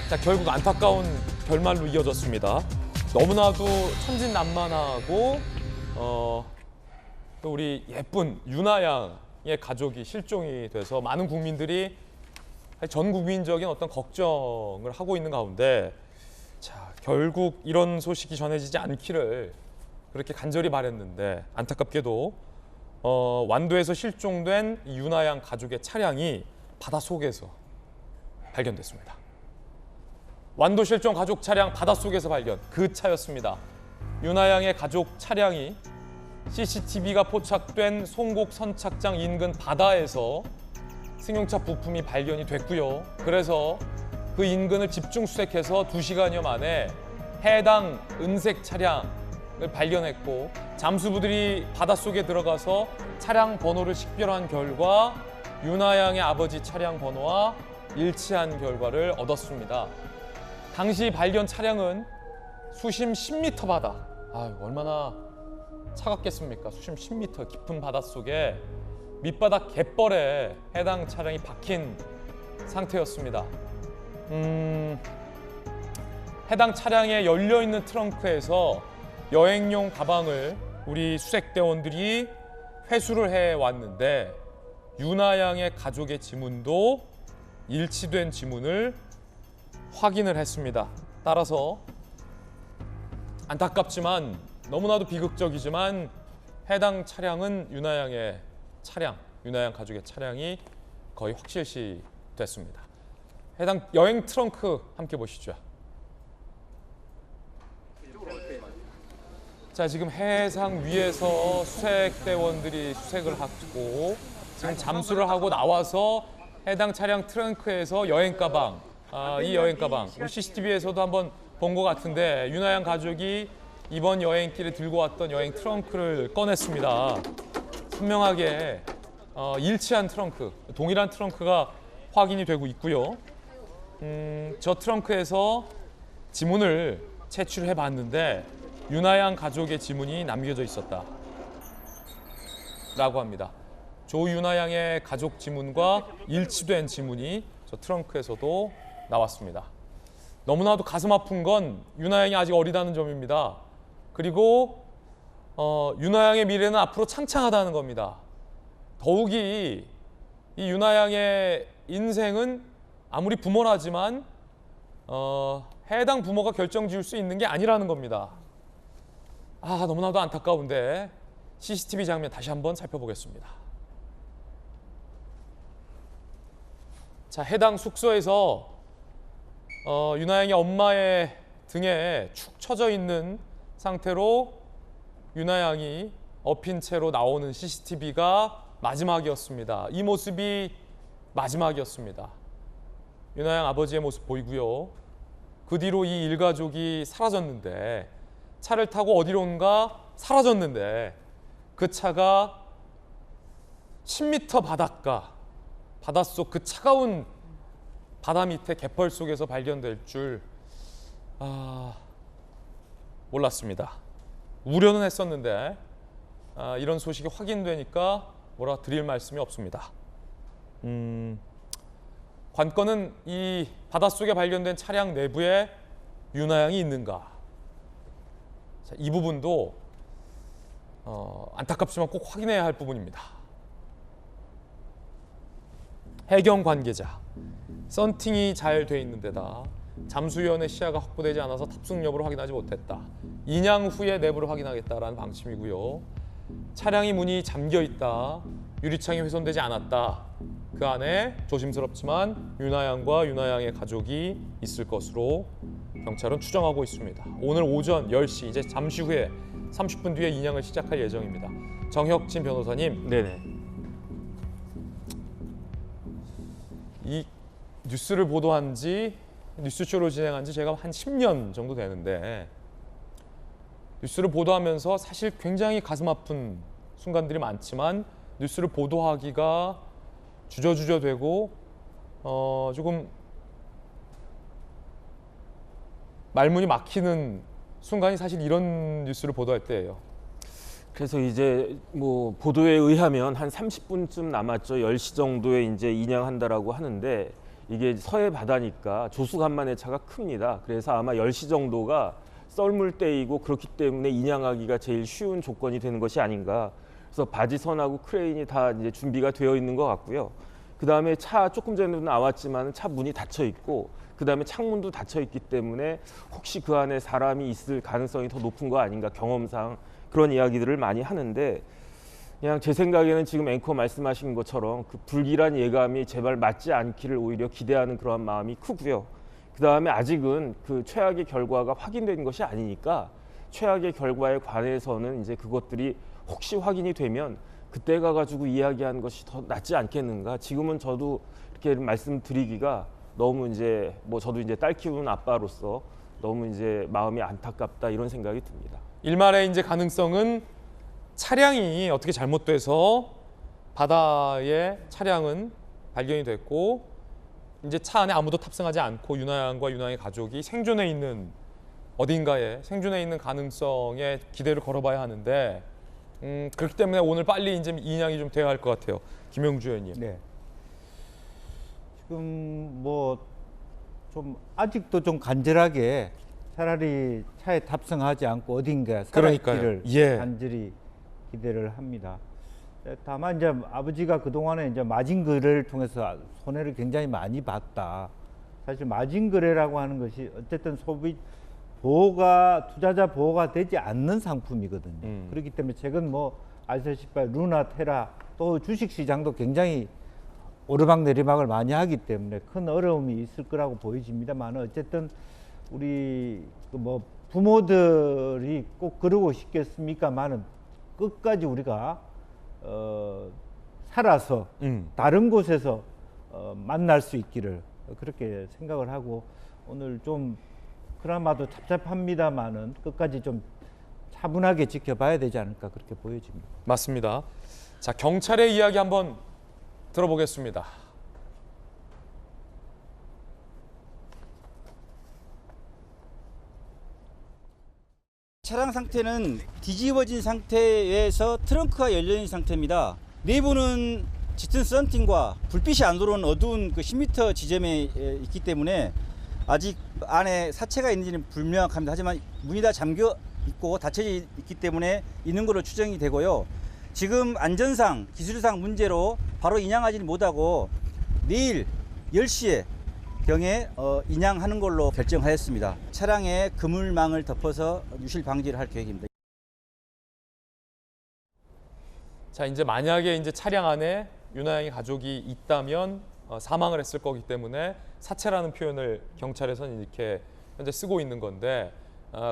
자, 결국 안타까운 결말로 이어졌습니다. 너무나도 천진난만하고 또 우리 예쁜 유나 양의 가족이 실종이 돼서 많은 국민들이 전 국민적인 어떤 걱정을 하고 있는 가운데, 자, 결국 이런 소식이 전해지지 않기를 그렇게 간절히 바랬는데, 안타깝게도 완도에서 실종된 유나 양 가족의 차량이 바닷속에서 발견됐습니다. 완도 실종 가족 차량 바닷속에서 발견, 그 차였습니다. 유나 양의 가족 차량이 CCTV가 포착된 송곡 선착장 인근 바다에서 승용차 부품이 발견이 됐고요. 그래서 그 인근을 집중 수색해서 2시간여 만에 해당 은색 차량을 발견했고, 잠수부들이 바닷속에 들어가서 차량 번호를 식별한 결과 유나 양의 아버지 차량 번호와 일치한 결과를 얻었습니다. 당시 발견 차량은 수심 10m 바다, 얼마나 차갑겠습니까? 수심 10m 깊은 바닷속에 밑바닥 갯벌에 해당 차량이 박힌 상태였습니다. 해당 차량에 열려있는 트렁크에서 여행용 가방을 우리 수색대원들이 회수를 해왔는데, 유나 양의 가족의 지문도 일치된 지문을 확인을 했습니다. 따라서 안타깝지만, 너무나도 비극적이지만 해당 차량은 유나 양의 차량, 유나 양 가족의 차량이 거의 확실시 됐습니다. 해당 여행 트렁크 함께 보시죠. 자, 지금 해상 위에서 수색대원들이 수색을 하고 지금 잠수를 하고 나와서 해당 차량 트렁크에서 여행 가방, 이 여행 가방, 우리 CCTV에서도 한번 본 것 같은데, 유나 양 가족이 이번 여행길에 들고 왔던 여행 트렁크를 꺼냈습니다. 선명하게 일치한 트렁크, 동일한 트렁크가 확인이 되고 있고요. 저 트렁크에서 지문을 채취해 봤는데 유나 양 가족의 지문이 남겨져 있었다 라고 합니다. 조유나 양의 가족 지문과 일치된 지문이 저 트렁크에서도 나왔습니다. 너무나도 가슴 아픈 건 유나 양이 아직 어리다는 점입니다. 그리고 유나 양의 미래는 앞으로 창창하다는 겁니다. 더욱이 이 유나 양의 인생은 아무리 부모라지만 해당 부모가 결정 지을 수 있는 게 아니라는 겁니다. 너무나도 안타까운데 CCTV 장면 다시 한번 살펴보겠습니다. 자, 해당 숙소에서 유나 양의 엄마의 등에 축 처져 있는 상태로 유나 양이 엎인 채로 나오는 CCTV가 마지막이었습니다. 이 모습이 마지막이었습니다. 유나 양 아버지의 모습 보이고요. 그 뒤로 이 일가족이 사라졌는데, 차를 타고 어디론가 사라졌는데, 그 차가 10m 바닷가, 바닷속 그 차가운 바다 밑에 갯벌 속에서 발견될 줄 몰랐습니다. 우려는 했었는데 이런 소식이 확인되니까 뭐라 드릴 말씀이 없습니다. 관건은 이 바닷속에 발견된 차량 내부에 유나 양이 있는가, 자, 이 부분도 안타깝지만 꼭 확인해야 할 부분입니다. 해경 관계자, 썬팅이 잘 돼 있는 데다 잠수위원의 시야가 확보되지 않아서 탑승 여부를 확인하지 못했다. 인양 후에 내부를 확인하겠다라는 방침이고요. 차량이 문이 잠겨 있다. 유리창이 훼손되지 않았다. 그 안에 조심스럽지만 유나 양과 유나 양의 가족이 있을 것으로 경찰은 추정하고 있습니다. 오늘 오전 10시, 이제 잠시 후에 30분 뒤에 인양을 시작할 예정입니다. 정혁진 변호사님, 네네. 이 뉴스를 보도한 지, 뉴스쇼를 진행한 지 제가 한 10년 정도 되는데, 뉴스를 보도하면서 사실 굉장히 가슴 아픈 순간들이 많지만 뉴스를 보도하기가 주저되고 조금 말문이 막히는 순간이 사실 이런 뉴스를 보도할 때예요. 그래서 이제 뭐 보도에 의하면 한 30분쯤 남았죠. 10시 정도에 이제 인양한다라고 하는데 이게 서해 바다니까 조수간만의 차가 큽니다. 그래서 아마 10시 정도가 썰물 때이고 그렇기 때문에 인양하기가 제일 쉬운 조건이 되는 것이 아닌가. 그래서 바지선하고 크레인이 다 이제 준비가 되어 있는 것 같고요. 그 다음에 차 조금 전에도 나왔지만 차 문이 닫혀 있고 그 다음에 창문도 닫혀 있기 때문에 혹시 그 안에 사람이 있을 가능성이 더 높은 거 아닌가, 경험상 그런 이야기들을 많이 하는데, 그냥 제 생각에는 지금 앵커 말씀하신 것처럼 그 불길한 예감이 제발 맞지 않기를 오히려 기대하는 그러한 마음이 크고요. 그 다음에 아직은 그 최악의 결과가 확인된 것이 아니니까 최악의 결과에 관해서는 이제 그것들이 혹시 확인이 되면 그때 가가지고 이야기하는 것이 더 낫지 않겠는가. 지금은 저도 이렇게 말씀드리기가 너무 이제 뭐 저도 이제 딸 키우는 아빠로서 너무 이제 마음이 안타깝다 이런 생각이 듭니다. 일말의 이제 가능성은 차량이 어떻게 잘못돼서 바다에 차량은 발견이 됐고 이제 차 안에 아무도 탑승하지 않고 윤하양과 윤하양의 가족이 생존해 있는 어딘가에 생존해 있는 가능성에 기대를 걸어봐야 하는데 그렇기 때문에 오늘 빨리 이제 인양이 좀 돼야 할 것 같아요. 김영주 의원님. 네. 지금 뭐 좀 아직도 좀 간절하게 차라리 차에 탑승하지 않고 어딘가 살아있기를 예. 간절히 기대를 합니다. 다만 이제 아버지가 그동안에 이제 마진 거래를 통해서 손해를 굉장히 많이 봤다. 사실 마진 거래라고 하는 것이 어쨌든 소비 보호가 투자자 보호가 되지 않는 상품이거든요. 그렇기 때문에 최근 뭐 아시다시피 루나, 테라 또 주식 시장도 굉장히 오르막 내리막을 많이 하기 때문에 큰 어려움이 있을 거라고 보여집니다만 어쨌든 우리 그 뭐 부모들이 꼭 그러고 싶겠습니까만은 끝까지 우리가 살아서 다른 곳에서 만날 수 있기를 그렇게 생각을 하고 오늘 좀 그나마도 답답합니다만은 끝까지 좀 차분하게 지켜봐야 되지 않을까 그렇게 보여집니다. 맞습니다. 자, 경찰의 이야기 한번 들어보겠습니다. 차량 상태는 뒤집어진 상태에서 트렁크가 열려있는 상태입니다. 내부는 짙은 썬팅과 불빛이 안 들어오는 어두운 그 10m 지점에 있기 때문에 아직 안에 사체가 있는지는 불명확합니다. 하지만 문이 다 잠겨 있고 닫혀져 있기 때문에 있는 걸로 추정이 되고요. 지금 안전상 기술상 문제로 바로 인양하지는 못하고 내일 10시에 경에 인양하는 걸로 결정하였습니다. 차량에 그물망을 덮어서 유실 방지를 할 계획입니다. 자, 이제 만약에 이제 차량 안에 윤하양의 가족이 있다면 사망을 했을 거기 때문에 사체라는 표현을 경찰에서는 이렇게 현재 쓰고 있는 건데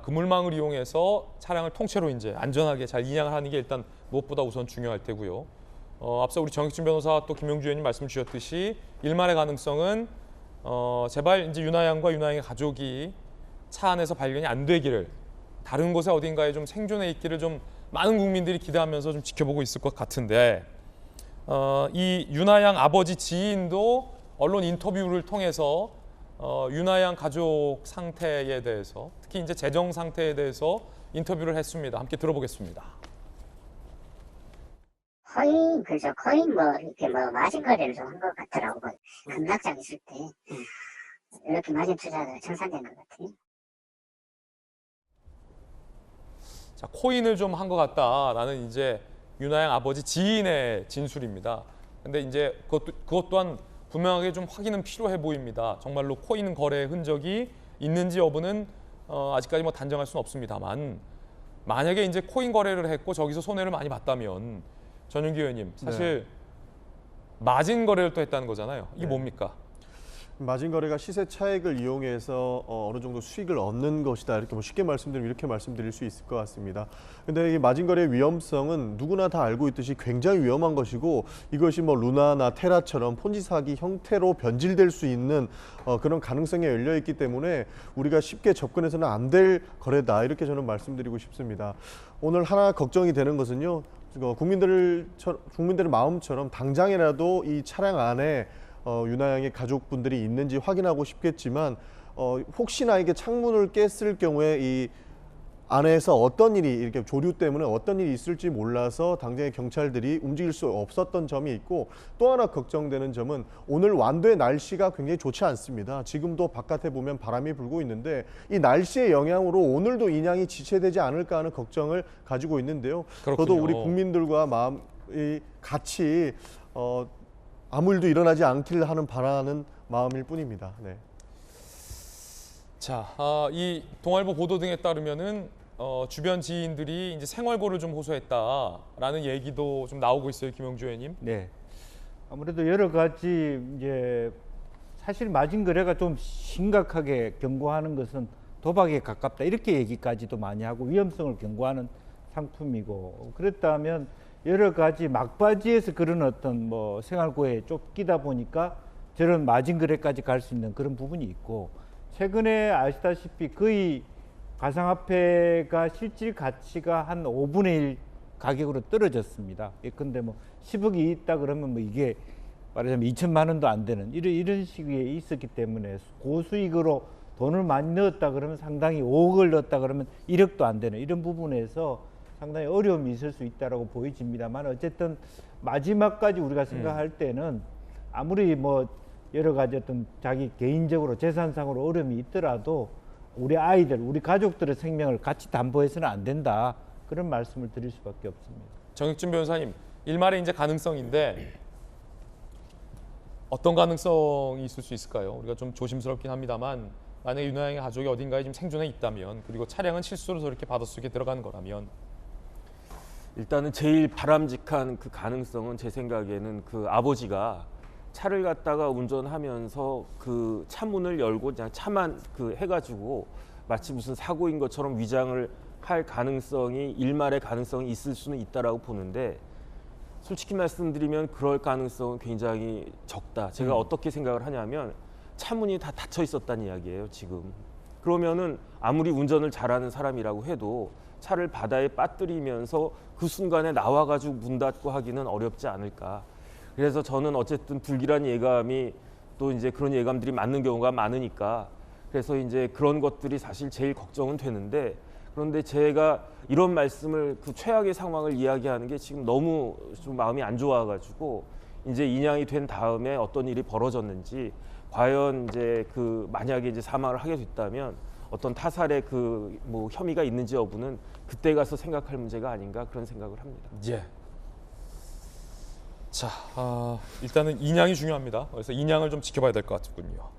그물망을 이용해서 차량을 통째로 이제 안전하게 잘 인양을 하는 게 일단 무엇보다 우선 중요할 테고요. 앞서 우리 정익진 변호사 또 김영주 의원님 말씀 주셨듯이 일말의 가능성은 제발 이제 윤하양과 윤하양의 가족이 차 안에서 발견이 안 되기를 다른 곳에 어딘가에 좀 생존해 있기를 좀 많은 국민들이 기대하면서 좀 지켜보고 있을 것 같은데 이 윤하양 아버지 지인도 언론 인터뷰를 통해서 윤하양 가족 상태에 대해서 특히 이제 재정 상태에 대해서 인터뷰를 했습니다. 함께 들어보겠습니다. 코인, 그죠. 코인 뭐, 이렇게 뭐, 마진 거래를 좀 한 것 같더라고. 급락장 있을 때. 이렇게 마진 투자가 청산된 것 같아요. 자, 코인을 좀 한 것 같다라는 이제 윤하양 아버지 지인의 진술입니다. 근데 이제 그것 또한 분명하게 좀 확인은 필요해 보입니다. 정말로 코인 거래 흔적이 있는지 여부는 아직까지 뭐 단정할 수는 없습니다만 만약에 이제 코인 거래를 했고 저기서 손해를 많이 봤다면 전윤기 의원님 사실 마진 거래를 또 했다는 거잖아요. 이게 뭡니까? 마진 거래가 시세 차익을 이용해서 어느 정도 수익을 얻는 것이다. 이렇게 뭐 쉽게 말씀드리면 이렇게 말씀드릴 수 있을 것 같습니다. 근데 이 마진 거래의 위험성은 누구나 다 알고 있듯이 굉장히 위험한 것이고 이것이 뭐 루나나 테라처럼 폰지 사기 형태로 변질될 수 있는 그런 가능성이 열려 있기 때문에 우리가 쉽게 접근해서는 안 될 거래다. 이렇게 저는 말씀드리고 싶습니다. 오늘 하나 걱정이 되는 것은요. 국민들의 마음처럼 당장이라도 이 차량 안에 윤하양의 가족분들이 있는지 확인하고 싶겠지만 혹시나 이게 창문을 깼을 경우에 이 안에서 어떤 일이 이렇게 조류 때문에 어떤 일이 있을지 몰라서 당장의 경찰들이 움직일 수 없었던 점이 있고 또 하나 걱정되는 점은 오늘 완도의 날씨가 굉장히 좋지 않습니다. 지금도 바깥에 보면 바람이 불고 있는데 이 날씨의 영향으로 오늘도 인양이 지체되지 않을까 하는 걱정을 가지고 있는데요. 그렇군요. 저도 우리 국민들과 마음이 같이 아무 일도 일어나지 않기를 바라는 마음일 뿐입니다. 네. 자, 이 동아일보 보도 등에 따르면은 주변 지인들이 이제 생활고를 좀 호소했다라는 얘기도 좀 나오고 있어요, 김영주 의원님. 네. 아무래도 여러 가지 이제 사실 마진 거래가 좀 심각하게 경고하는 것은 도박에 가깝다 이렇게 얘기까지도 많이 하고 위험성을 경고하는 상품이고 그랬다면 여러 가지 막바지에서 그런 어떤 뭐 생활고에 쫓기다 보니까 저런 마진 거래까지 갈 수 있는 그런 부분이 있고 최근에 아시다시피 거의 가상화폐가 실질 가치가 한 5분의 1 가격으로 떨어졌습니다. 예컨대 뭐 10억이 있다 그러면 뭐 이게 말하자면 2천만 원도 안 되는 이런 식이 있었기 때문에 고수익으로 돈을 많이 넣었다 그러면 상당히 5억을 넣었다 그러면 1억도 안 되는 이런 부분에서 상당히 어려움이 있을 수 있다라고 보여집니다만 어쨌든 마지막까지 우리가 생각할 때는 아무리 뭐 여러 가지 어떤 자기 개인적으로 재산상으로 어려움이 있더라도 우리 아이들, 우리 가족들의 생명을 같이 담보해서는 안 된다. 그런 말씀을 드릴 수밖에 없습니다. 정혁준 변호사님, 일말의 이제 가능성인데 어떤 가능성이 있을 수 있을까요? 우리가 좀 조심스럽긴 합니다만 만약에 윤하영의 가족이 어딘가에 지금 생존해 있다면 그리고 차량은 실수로 저렇게 바닷속에 들어간 거라면 일단은 제일 바람직한 그 가능성은 제 생각에는 그 아버지가 차를 갖다가 운전하면서 그 차문을 열고 그냥 차만 그 해가지고 마치 무슨 사고인 것처럼 위장을 할 가능성이 일말의 가능성이 있을 수는 있다라고 보는데 솔직히 말씀드리면 그럴 가능성은 굉장히 적다. 제가 어떻게 생각을 하냐면 차문이 다 닫혀 있었다는 이야기예요, 지금. 그러면은 아무리 운전을 잘하는 사람이라고 해도 차를 바다에 빠뜨리면서 그 순간에 나와가지고 문 닫고 하기는 어렵지 않을까. 그래서 저는 어쨌든 불길한 예감이 또 이제 그런 예감들이 맞는 경우가 많으니까 그래서 이제 그런 것들이 사실 제일 걱정은 되는데 그런데 제가 이런 말씀을 그 최악의 상황을 이야기하는 게 지금 너무 좀 마음이 안 좋아가지고 이제 인양이 된 다음에 어떤 일이 벌어졌는지 과연 이제 그 만약에 이제 사망을 하게 됐다면 어떤 타살의 그 뭐 혐의가 있는지 여부는 그때 가서 생각할 문제가 아닌가 그런 생각을 합니다. 예. 자, 일단은 인양이 중요합니다. 그래서 인양을 좀 지켜봐야 될 것 같군요.